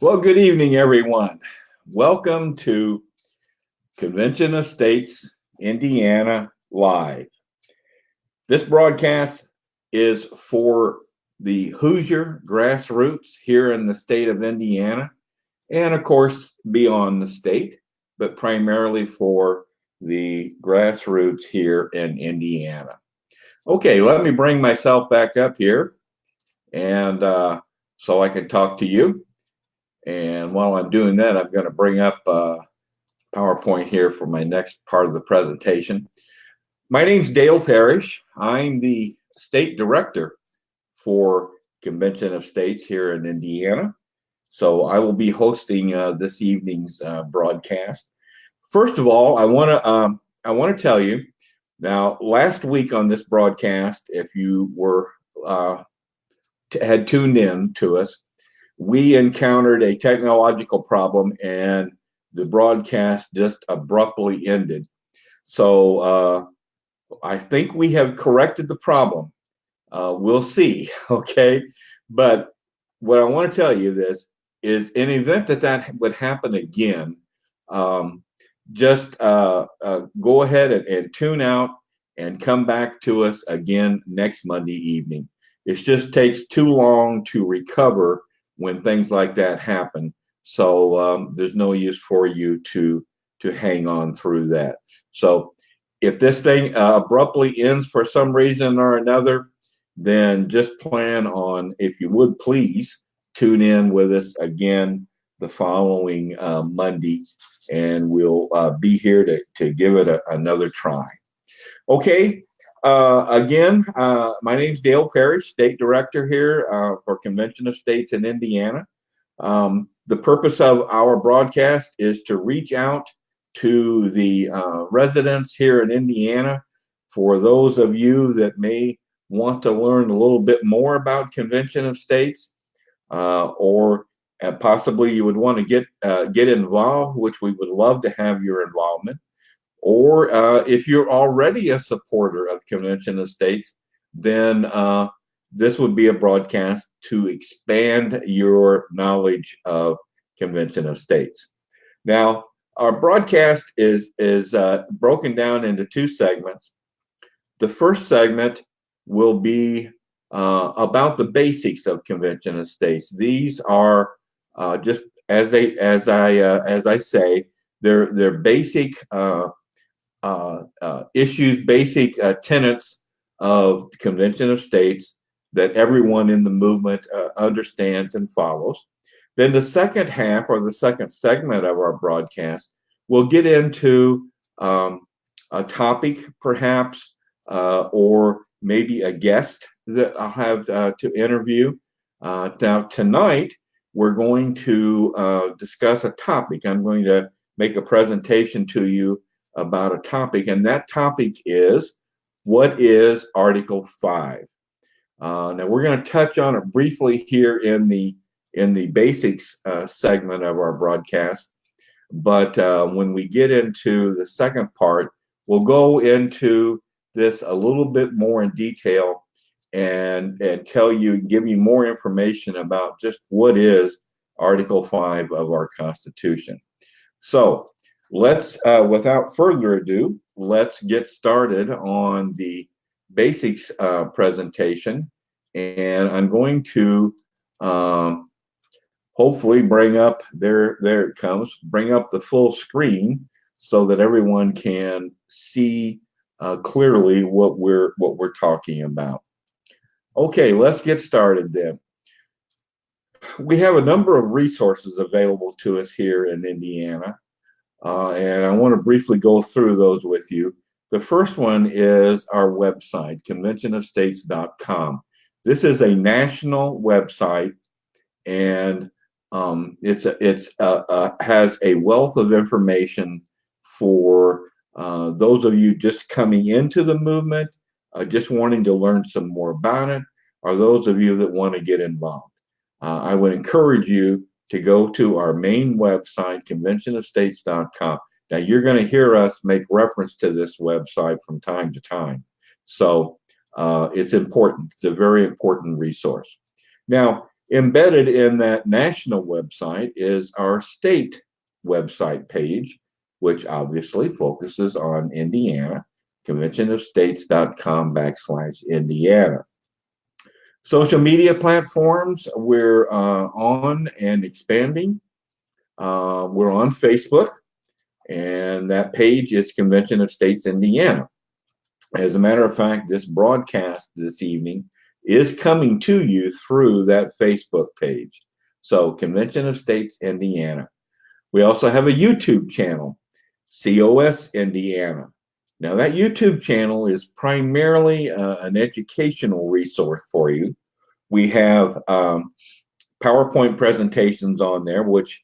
Well, good evening, everyone. Welcome to Convention of States, Indiana Live. This broadcast is for the Hoosier grassroots here in the state of Indiana, and of course, beyond the state, but primarily for the grassroots here in Indiana. Okay, let me bring myself back up here and so I can talk to you. And while I'm doing that, I'm going to bring up PowerPoint here for my next part of the presentation. My name's Dale Parrish. I'm the state director for Convention of States here in Indiana. So I will be hosting this evening's broadcast. First of all, I want to tell you now. Last week on this broadcast, if you were had tuned in to us, we encountered a technological problem and the broadcast just abruptly ended. So I think we have corrected the problem. We'll see, okay? But what I want to tell you this is in the event that would happen again, just go ahead and tune out and come back to us again next Monday evening. It just takes too long to recover when things like that happen. So there's no use for you to hang on through that. So if this thing abruptly ends for some reason or another, then just plan on, if you would please, tune in with us again the following Monday, and we'll be here to give it another try. Okay. Again, my name's Dale Parrish, State Director here for Convention of States in Indiana. The purpose of our broadcast is to reach out to the residents here in Indiana. For those of you that may want to learn a little bit more about Convention of States, or possibly you would want to get involved, which we would love to have your involvement. Or if you're already a supporter of Convention of States, then this would be a broadcast to expand your knowledge of Convention of States. Now, our broadcast is broken down into two segments. The first segment will be about the basics of Convention of States. These are just as I say, they're basic issues, basic tenets of the Convention of States that everyone in the movement understands and follows. Then the second half, or the second segment of our broadcast, will get into a topic perhaps, or maybe a guest that I'll have to interview. Now tonight, we're going to discuss a topic. I'm going to make a presentation to you about a topic, and that topic is, what is Article 5? Now we're going to touch on it briefly here in the basics segment of our broadcast, but when we get into the second part, we'll go into this a little bit more in detail and give you more information about just what is Article 5 of our Constitution. So let's, without further ado, let's get started on the basics presentation. And I'm going to hopefully bring up, there it comes, bring up the full screen so that everyone can see clearly what we're talking about. Okay, let's get started then. We have a number of resources available to us here in Indiana. And I want to briefly go through those with you. The first one is our website, conventionofstates.com. This is a national website, and it has a wealth of information for those of you just coming into the movement, just wanting to learn some more about it, or those of you that want to get involved. I would encourage you to go to our main website, conventionofstates.com. Now, you're going to hear us make reference to this website from time to time. So it's important. It's a very important resource. Now, Embedded in that national website is our state website page, which obviously focuses on Indiana, conventionofstates.com/Indiana. Social media platforms, we're on and expanding. We're on Facebook, and that page is Convention of States Indiana. As a matter of fact, this broadcast this evening is coming to you through that Facebook page. So, Convention of States Indiana. We also have a YouTube channel, COS Indiana. Now, that YouTube channel is primarily an educational resource for you. We have PowerPoint presentations on there, which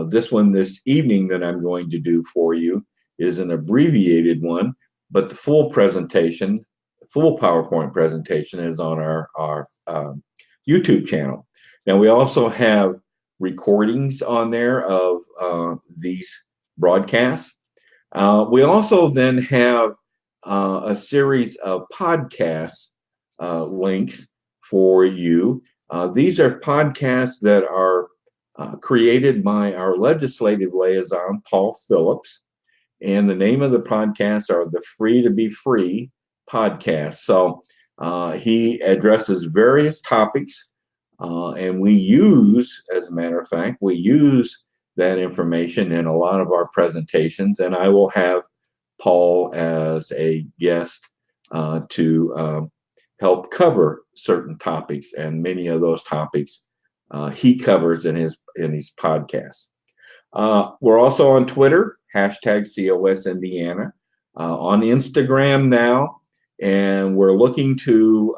this one this evening that I'm going to do for you is an abbreviated one, but the full presentation, full PowerPoint presentation is on our YouTube channel. Now, we also have recordings on there of these broadcasts. We also then have a series of podcasts links for you. These are podcasts that are created by our legislative liaison, Paul Phillips. And the name of the podcasts are the Free to Be Free podcast. So he addresses various topics, and we use, as a matter of fact, we use that information in a lot of our presentations. And I will have Paul as a guest to help cover certain topics, and many of those topics he covers in his podcast. We're also on Twitter, hashtag COS Indiana, on Instagram now, and we're looking to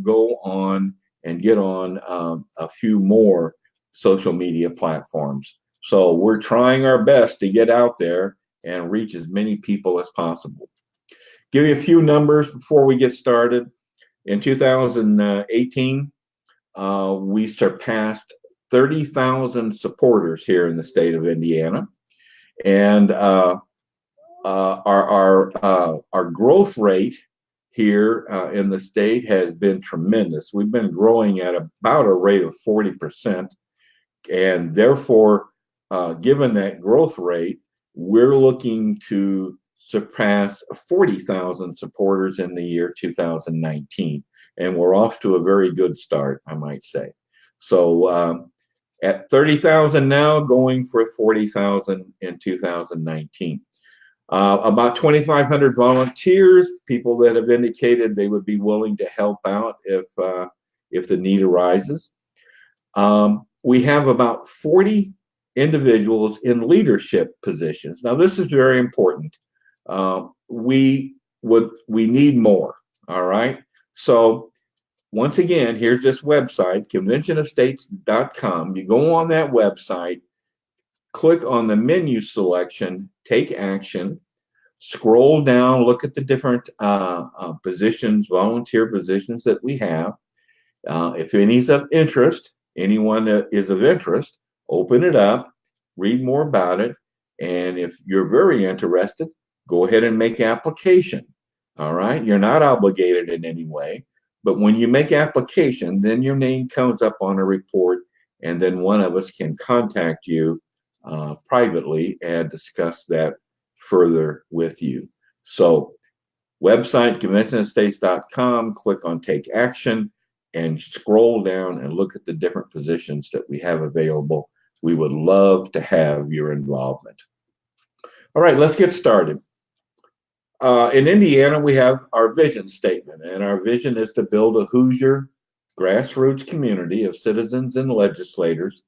go on and get on a few more social media platforms. So we're trying our best to get out there and reach as many people as possible. Give you a few numbers before we get started. In 2018, we surpassed 30,000 supporters here in the state of Indiana, and our growth rate here in the state has been tremendous. We've been growing at about a rate of 40%, and therefore, given that growth rate, we're looking to surpass 40,000 supporters in the year 2019. And we're off to a very good start, I might say. So at 30,000 now, going for 40,000 in 2019. About 2,500 volunteers, people that have indicated they would be willing to help out if the need arises. We have about 40 individuals in leadership positions. Now, this is very important. We need more. All right. So once again, here's this website, conventionofstates.com. You go on that website, click on the menu selection, take action, scroll down, look at the different positions, volunteer positions that we have. If any's of interest, anyone that is of interest, open it up, read more about it. And if you're very interested, go ahead and make application. All right. You're not obligated in any way, but when you make application, then your name comes up on a report, and then one of us can contact you privately and discuss that further with you. So website, conventionofstates.com, click on take action and scroll down and look at the different positions that we have available. We would love to have your involvement. All right, let's get started. In Indiana, we have our vision statement, and our vision is to build a Hoosier grassroots community of citizens and legislators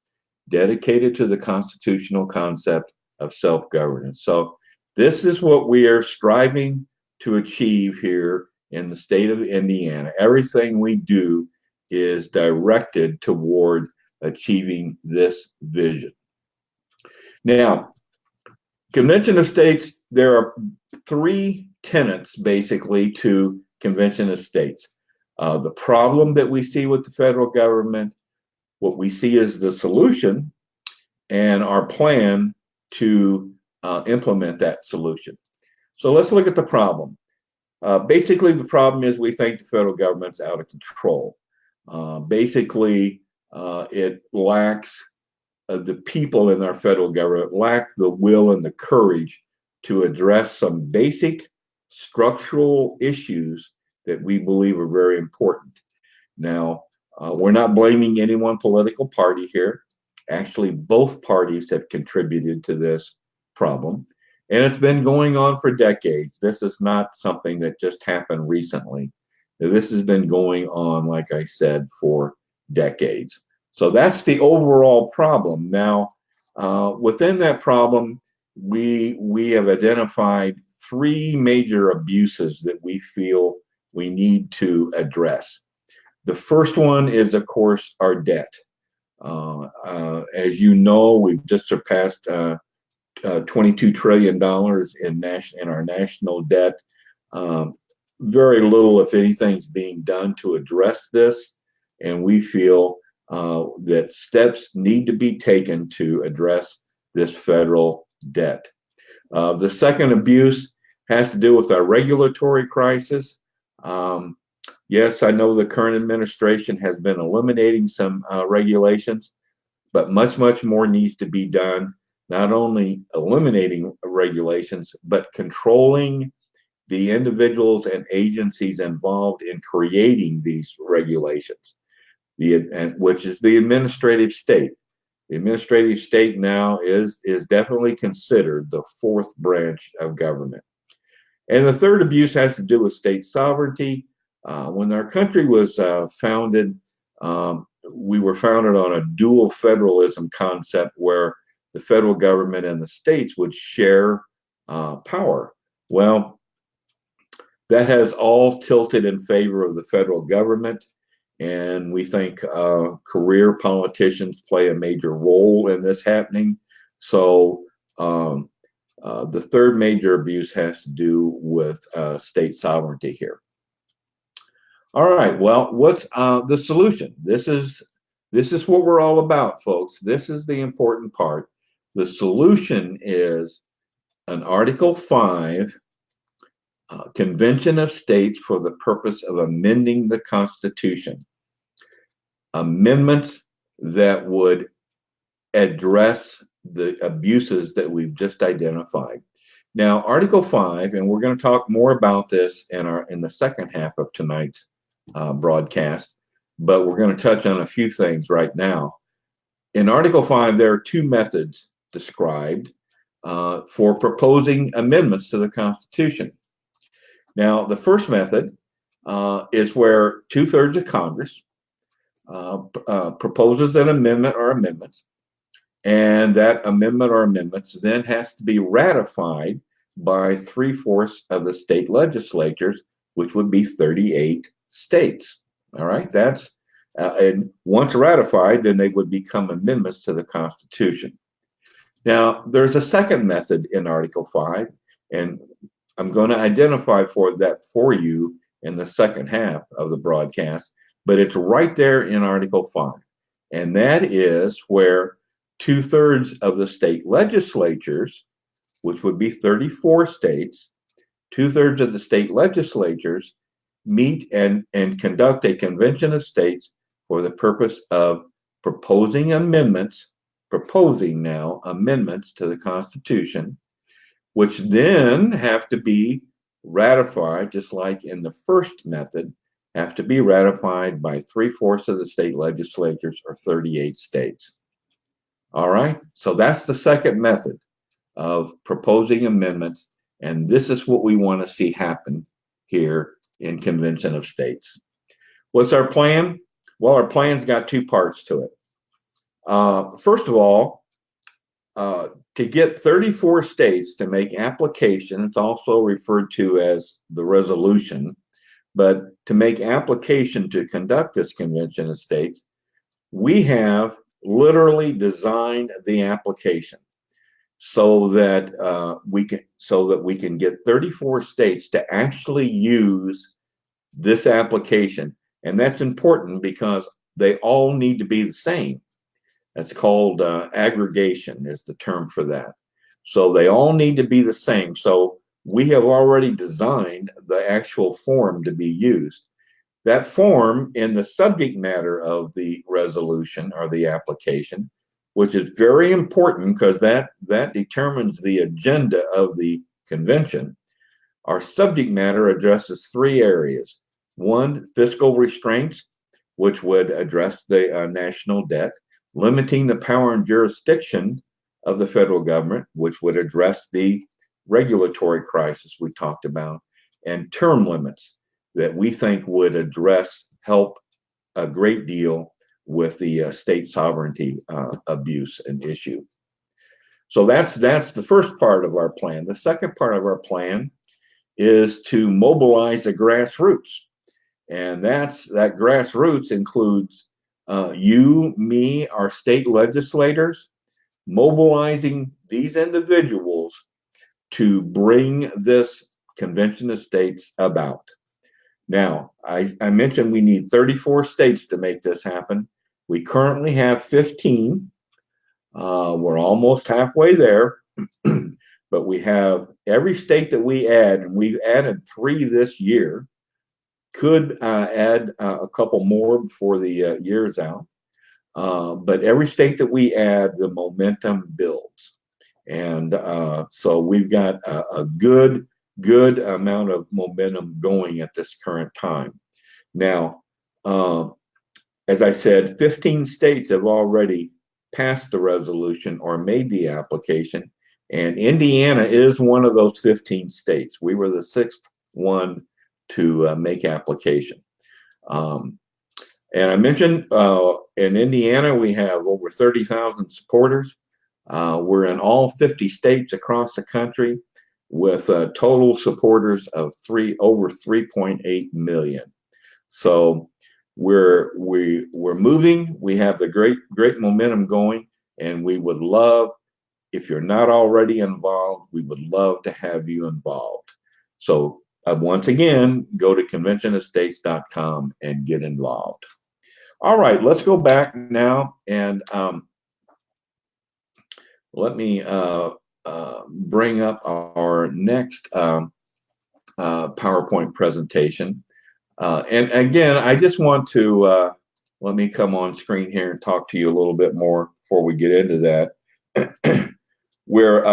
dedicated to the constitutional concept of self-governance. So this is what we are striving to achieve here in the state of Indiana. Everything we do is directed toward achieving this vision. Now, Convention of States, there are three tenets basically to Convention of States. The problem that we see with the federal government, what we see as the solution, and our plan to implement that solution. So let's look at the problem. Basically, the problem is we think the federal government's out of control. Basically, it lacks the people in our federal government lack the will and the courage to address some basic structural issues that we believe are very important. Now, we're not blaming any one political party here. Actually, both parties have contributed to this problem, and it's been going on for decades. This is not something that just happened recently. This has been going on, like I said, for decades. So that's the overall problem. Now, within that problem, we have identified three major abuses that we feel we need to address. The first one is, of course, our debt. As you know, we've just surpassed $22 trillion in our national debt. Very little, if anything, is being done to address this, and we feel that steps need to be taken to address this federal debt. The second abuse has to do with our regulatory crisis. Yes, I know the current administration has been eliminating some regulations, but much, much more needs to be done, not only eliminating regulations, but controlling the individuals and agencies involved in creating these regulations, which is the administrative state. The administrative state now is definitely considered the fourth branch of government. And the third abuse has to do with state sovereignty. When our country was founded, we were founded on a dual federalism concept where the federal government and the states would share power. Well, that has all tilted in favor of the federal government, and we think career politicians play a major role in this happening. So the third major abuse has to do with state sovereignty here. All right, well, what's the solution? This is what we're all about, folks. This is the important part. The solution is an Article 5 Convention of States for the purpose of amending the Constitution. Amendments that would address the abuses that we've just identified. Now, Article 5, and we're going to talk more about this in the second half of tonight's broadcast, but we're going to touch on a few things right now. In Article 5, there are two methods described for proposing amendments to the Constitution. Now, the first method is where 2/3 of Congress proposes an amendment or amendments, and that amendment or amendments then has to be ratified by 3/4 of the state legislatures, which would be 38 states. All right, that's and once ratified, then they would become amendments to the Constitution. Now, there's a second method in Article 5, and I'm going to identify that for you in the second half of the broadcast, but it's right there in Article 5. And that is where 2/3 of the state legislatures, which would be 34 states, 2/3 of the state legislatures meet and conduct a convention of states for the purpose of proposing amendments to the Constitution, which then have to be ratified, just like in the first method, have to be ratified by 3/4 of the state legislatures or 38 states. All right, so that's the second method of proposing amendments, and this is what we want to see happen here in Convention of States. What's our plan? Well, our plan's got two parts to it. First of all, to get 34 states to make application, it's also referred to as the resolution, but to make application to conduct this Convention of States, we have literally designed the application so that we can get 34 states to actually use this application. And that's important because they all need to be the same. That's called aggregation is the term for that. So they all need to be the same. So we have already designed the actual form to be used. that form in the subject matter of the resolution or the application, which is very important because that determines the agenda of the convention. Our subject matter addresses three areas. One, fiscal restraints, which would address the national debt, limiting the power and jurisdiction of the federal government, which would address the regulatory crisis we talked about, and term limits that we think would help a great deal with the state sovereignty abuse and issue. So that's the first part of our plan. The second part of our plan is to mobilize the grassroots. And that grassroots includes you, me, our state legislators, mobilizing these individuals to bring this Convention of States about. Now, I mentioned we need 34 states to make this happen. We currently have 15. We're almost halfway there. But we have every state that we add, and we've added 3 this year, could add a couple more before the year's out. But every state that we add, the momentum builds. And so we've got a good amount of momentum going at this current time. Now, as I said, 15 states have already passed the resolution or made the application. And Indiana is one of those 15 states. We were the 6th one to make application. And I mentioned in Indiana, we have over 30,000 supporters. We're in all 50 states across the country with total supporters of over 3.8 million. So we're moving. We have the great momentum going, and we would love, if you're not already involved, we would love to have you involved. So once again, go to conventionofstates.com and get involved. All right, let's go back now and let me bring up our next PowerPoint presentation. And again, I just want to let me come on screen here and talk to you a little bit more before we get into that. Where,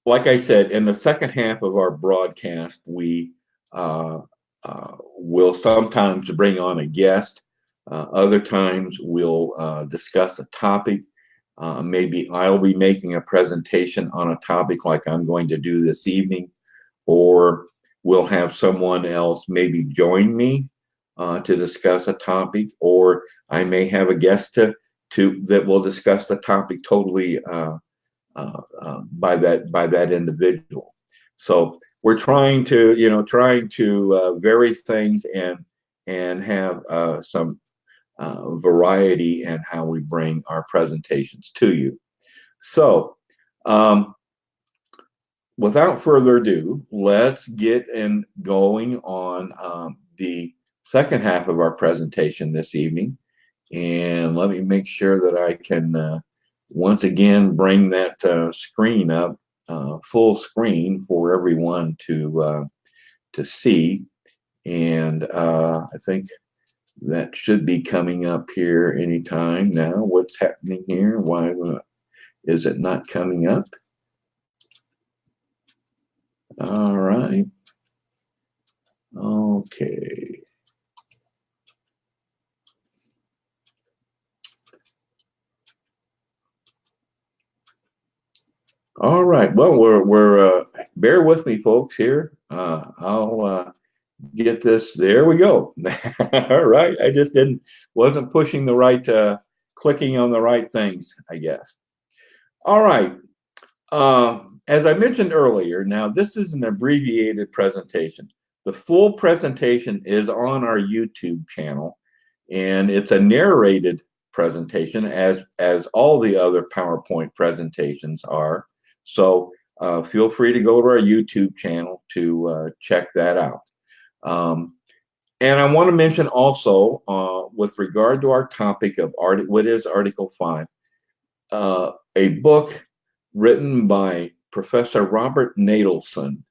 like I said, in the second half of our broadcast, we will sometimes bring on a guest. Other times we'll discuss a topic. Maybe I'll be making a presentation on a topic like I'm going to do this evening, or we'll have someone else maybe join me to discuss a topic, or I may have a guest that will discuss the topic totally by that individual. So we're trying to vary things and have some variety in how we bring our presentations to you. So without further ado, let's get going on the second half of our presentation this evening. And let me make sure that I can once again bring that screen up, full screen for everyone to see. And I think that should be coming up here anytime now. What's happening here? Why is it not coming up? All right. Okay. All right. Well, we're bear with me, folks. Here, I'll get this. There we go. All right. I just wasn't pushing the right, clicking on the right things, I guess. All right. As I mentioned earlier, now this is an abbreviated presentation. The full presentation is on our YouTube channel, and it's a narrated presentation as all the other PowerPoint presentations are. So feel free to go to our YouTube channel to check that out. And I want to mention also, with regard to our topic of what is Article 5, a book written by Professor Robert Nadelson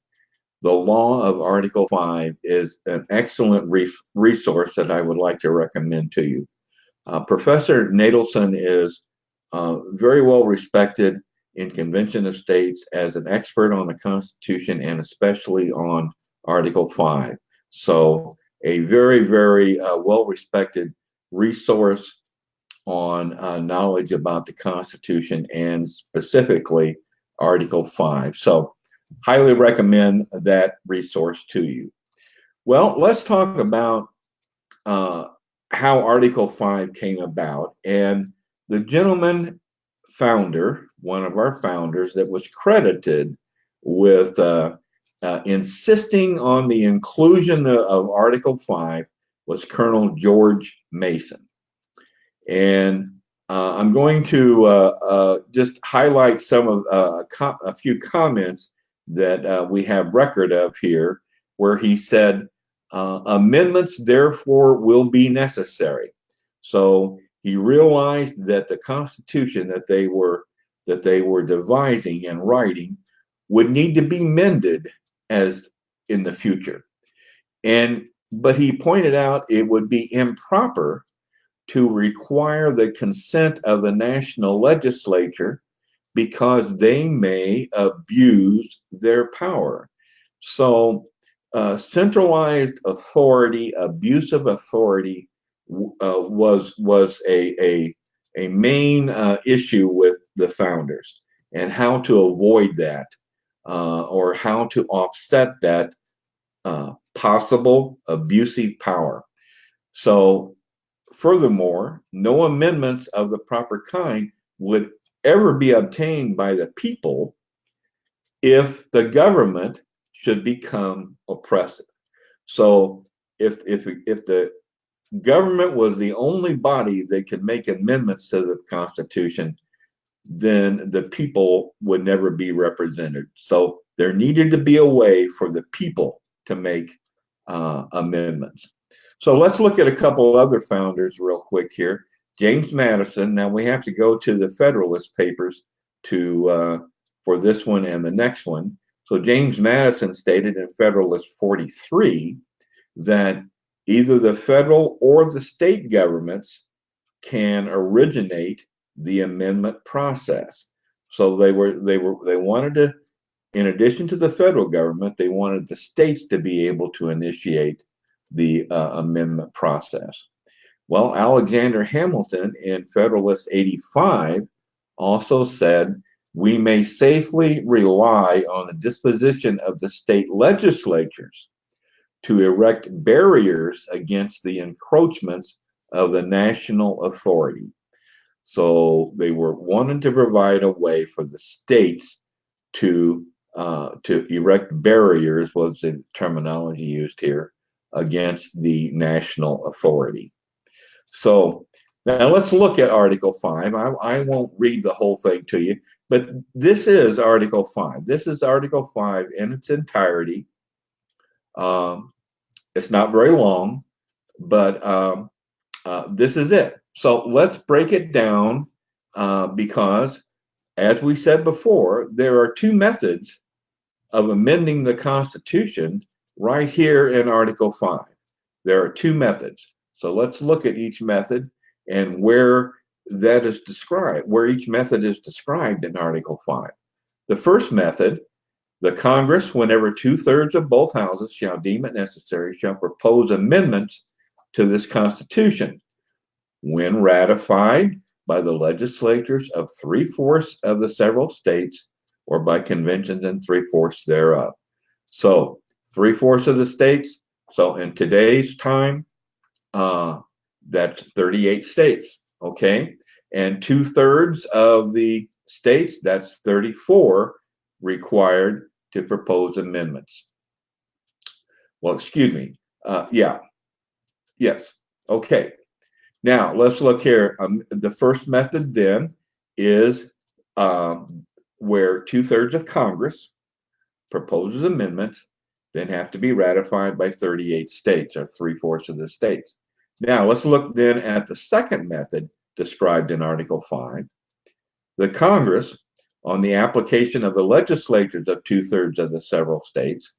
The Law of Article 5 is an excellent resource that I would like to recommend to you. Professor Nadelson is very well respected in Convention of States as an expert on the Constitution and especially on Article 5. So a very, very well-respected resource on knowledge about the Constitution and specifically Article 5. So highly recommend that resource to you. Well, let's talk about how Article 5 came about. And the gentleman founder, one of our founders that was credited with insisting on the inclusion of Article 5 was Colonel George Mason. And I'm going to just highlight some of a few comments that we have record of here, where he said, amendments therefore will be necessary. So he realized that the Constitution that they were devising and writing would need to be mended as in the future. But he pointed out it would be improper to require the consent of the national legislature because they may abuse their power. So centralized authority, abusive authority was a main issue with the founders, and how to avoid that or how to offset that possible abusive power. So furthermore, no amendments of the proper kind would ever be obtained by the people if the government should become oppressive. So if the government was the only body that could make amendments to the Constitution, then the people would never be represented. So there needed to be a way for the people to make amendments. So let's look at a couple other founders real quick here. James Madison. Now we have to go to the Federalist Papers for this one and the next one. So James Madison stated in Federalist 43 that either the federal or the state governments can originate the amendment process. So they wanted to, in addition to the federal government, they wanted the states to be able to initiate the amendment process. Well, Alexander Hamilton in Federalist 85 also said, we may safely rely on the disposition of the state legislatures to erect barriers against the encroachments of the national authority. So they were wanting to provide a way for the states to erect barriers, was the terminology used here, against the national authority. So now let's look at Article 5. I won't read the whole thing to you, but this is Article 5. This is Article 5 in its entirety. It's not very long, but this is it. So let's break it down because, as we said before, there are two methods of amending the Constitution right here in Article 5. There are two methods. So let's look at each method and where that is described, where each method is described in Article 5. The first method, the Congress, whenever 2/3 of both houses shall deem it necessary, shall propose amendments to this Constitution, when ratified by the legislatures of 3/4 of the several states or by conventions and 3/4 thereof. So 3/4 of the states. So in today's time, that's 38 states, okay? And 2/3 of the states, that's 34, required to propose amendments. Well, excuse me. Yes. Okay. Now let's look here. The first method then is where 2/3 of Congress proposes amendments, then have to be ratified by 38 states, or 3/4 of the states. Now let's look then at the second method described in Article 5. The Congress, on the application of the legislatures of 2/3 of the several states,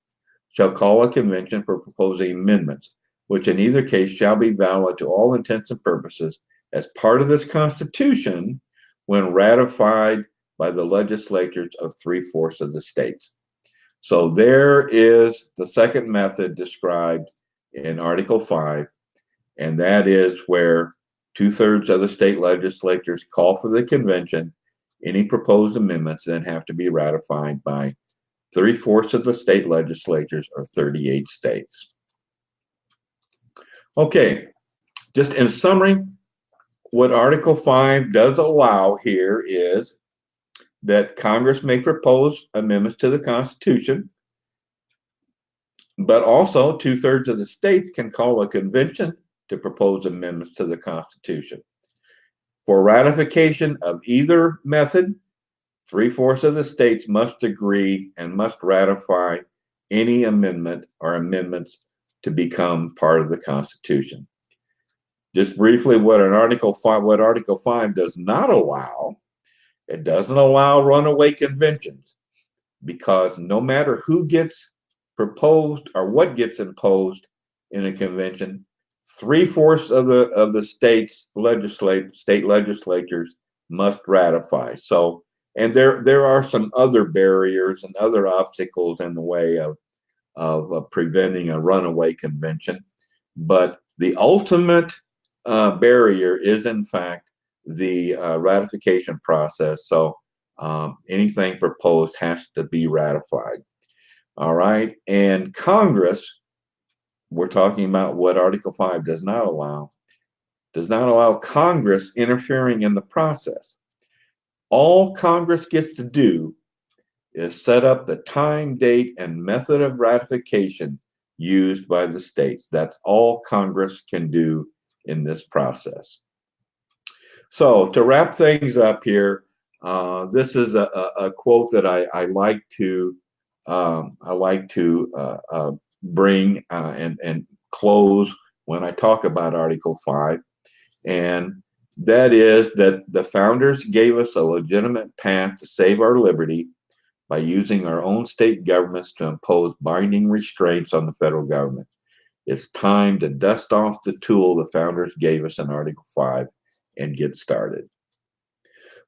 shall call a convention for proposing amendments, which in either case shall be valid to all intents and purposes as part of this Constitution when ratified by the legislatures of 3/4 of the states. So there is the second method described in Article 5, and that is where 2/3 of the state legislatures call for the convention. Any proposed amendments then have to be ratified by 3/4 of the state legislatures or 38 states. Okay, just in summary, what Article 5 does allow here is that Congress may propose amendments to the Constitution, but also 2/3 of the states can call a convention to propose amendments to the Constitution. For ratification of either method, 3/4 of the states must agree and must ratify any amendment or amendments to become part of the Constitution. Just briefly, what Article 5 does not allow, it doesn't allow runaway conventions, because no matter who gets proposed or what gets imposed in a convention, 3/4 of the state legislatures must ratify. So, and there are some other barriers and other obstacles in the way of preventing a runaway convention, but the ultimate barrier is in fact the ratification process. So anything proposed has to be ratified. All right, and Congress, we're talking about what Article 5 does not allow Congress interfering in the process. All Congress gets to do is set up the time, date, and method of ratification used by the states. That's all Congress can do in this process. So to wrap things up here, this is a quote that I like to bring and close when I talk about Article 5, and that is that the founders gave us a legitimate path to save our liberty by using our own state governments to impose binding restraints on the federal government. It's time to dust off the tool the founders gave us in Article 5 and get started.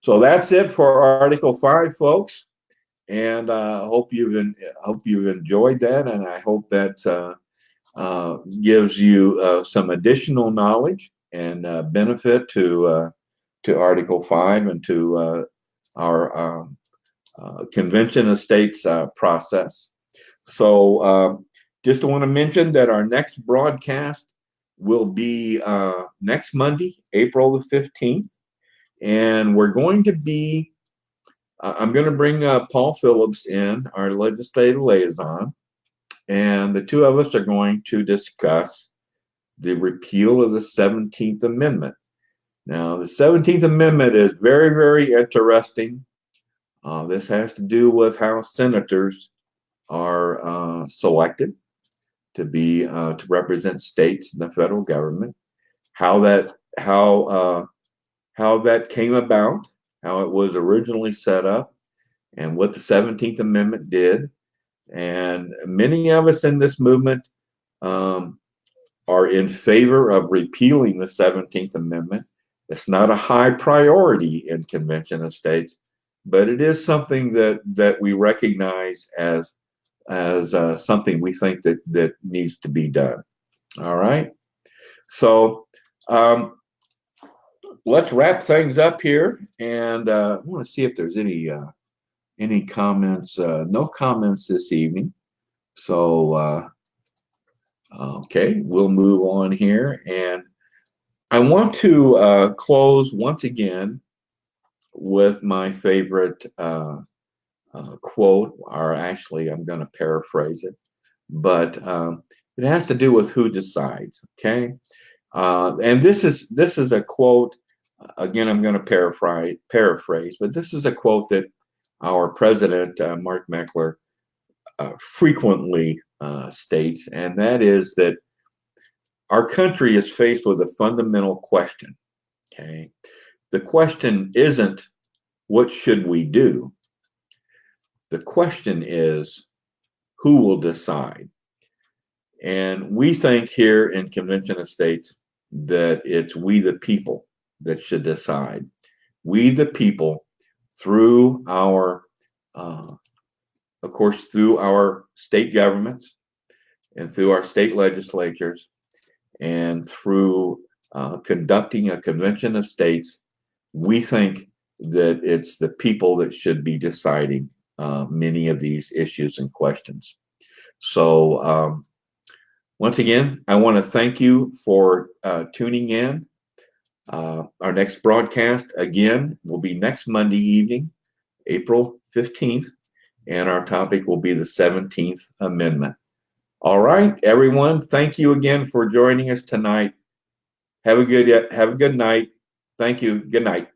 So that's it for Article 5, folks. And hope you've enjoyed that, and I hope that gives you some additional knowledge and benefit to Article 5 and to our Convention of States process. So just want to mention that our next broadcast will be next Monday, April the 15th, and we're going to be I'm going to bring Paul Phillips in, our legislative liaison, and the two of us are going to discuss the repeal of the 17th Amendment. Now, the 17th Amendment is very, very interesting. This has to do with how senators are selected to represent states in the federal government, how that came about, how it was originally set up, and what the 17th Amendment did. And many of us in this movement are in favor of repealing the 17th Amendment. It's not a high priority in Convention of States, but it is something that we recognize as something we think that needs to be done. All right. So let's wrap things up here, and I want to see if there's any comments. No comments this evening. So okay, we'll move on here, and I want to close once again with my favorite quote, or actually, I'm going to paraphrase it, but it has to do with who decides. Okay, and this is a quote. Again, I'm going to paraphrase, but this is a quote that our president, Mark Meckler, frequently states, and that is that our country is faced with a fundamental question. Okay, the question isn't what should we do. The question is, who will decide. And we think here in Convention of States that it's we the people that should decide. We the people, through our, of course, through our state governments and through our state legislatures and through conducting a Convention of States, we think that it's the people that should be deciding many of these issues and questions. So once again, I want to thank you for tuning in. Our next broadcast, again, will be next Monday evening, April 15th, and our topic will be the 17th Amendment. All right, everyone, thank you again for joining us tonight. Have a good night. Thank you. Good night.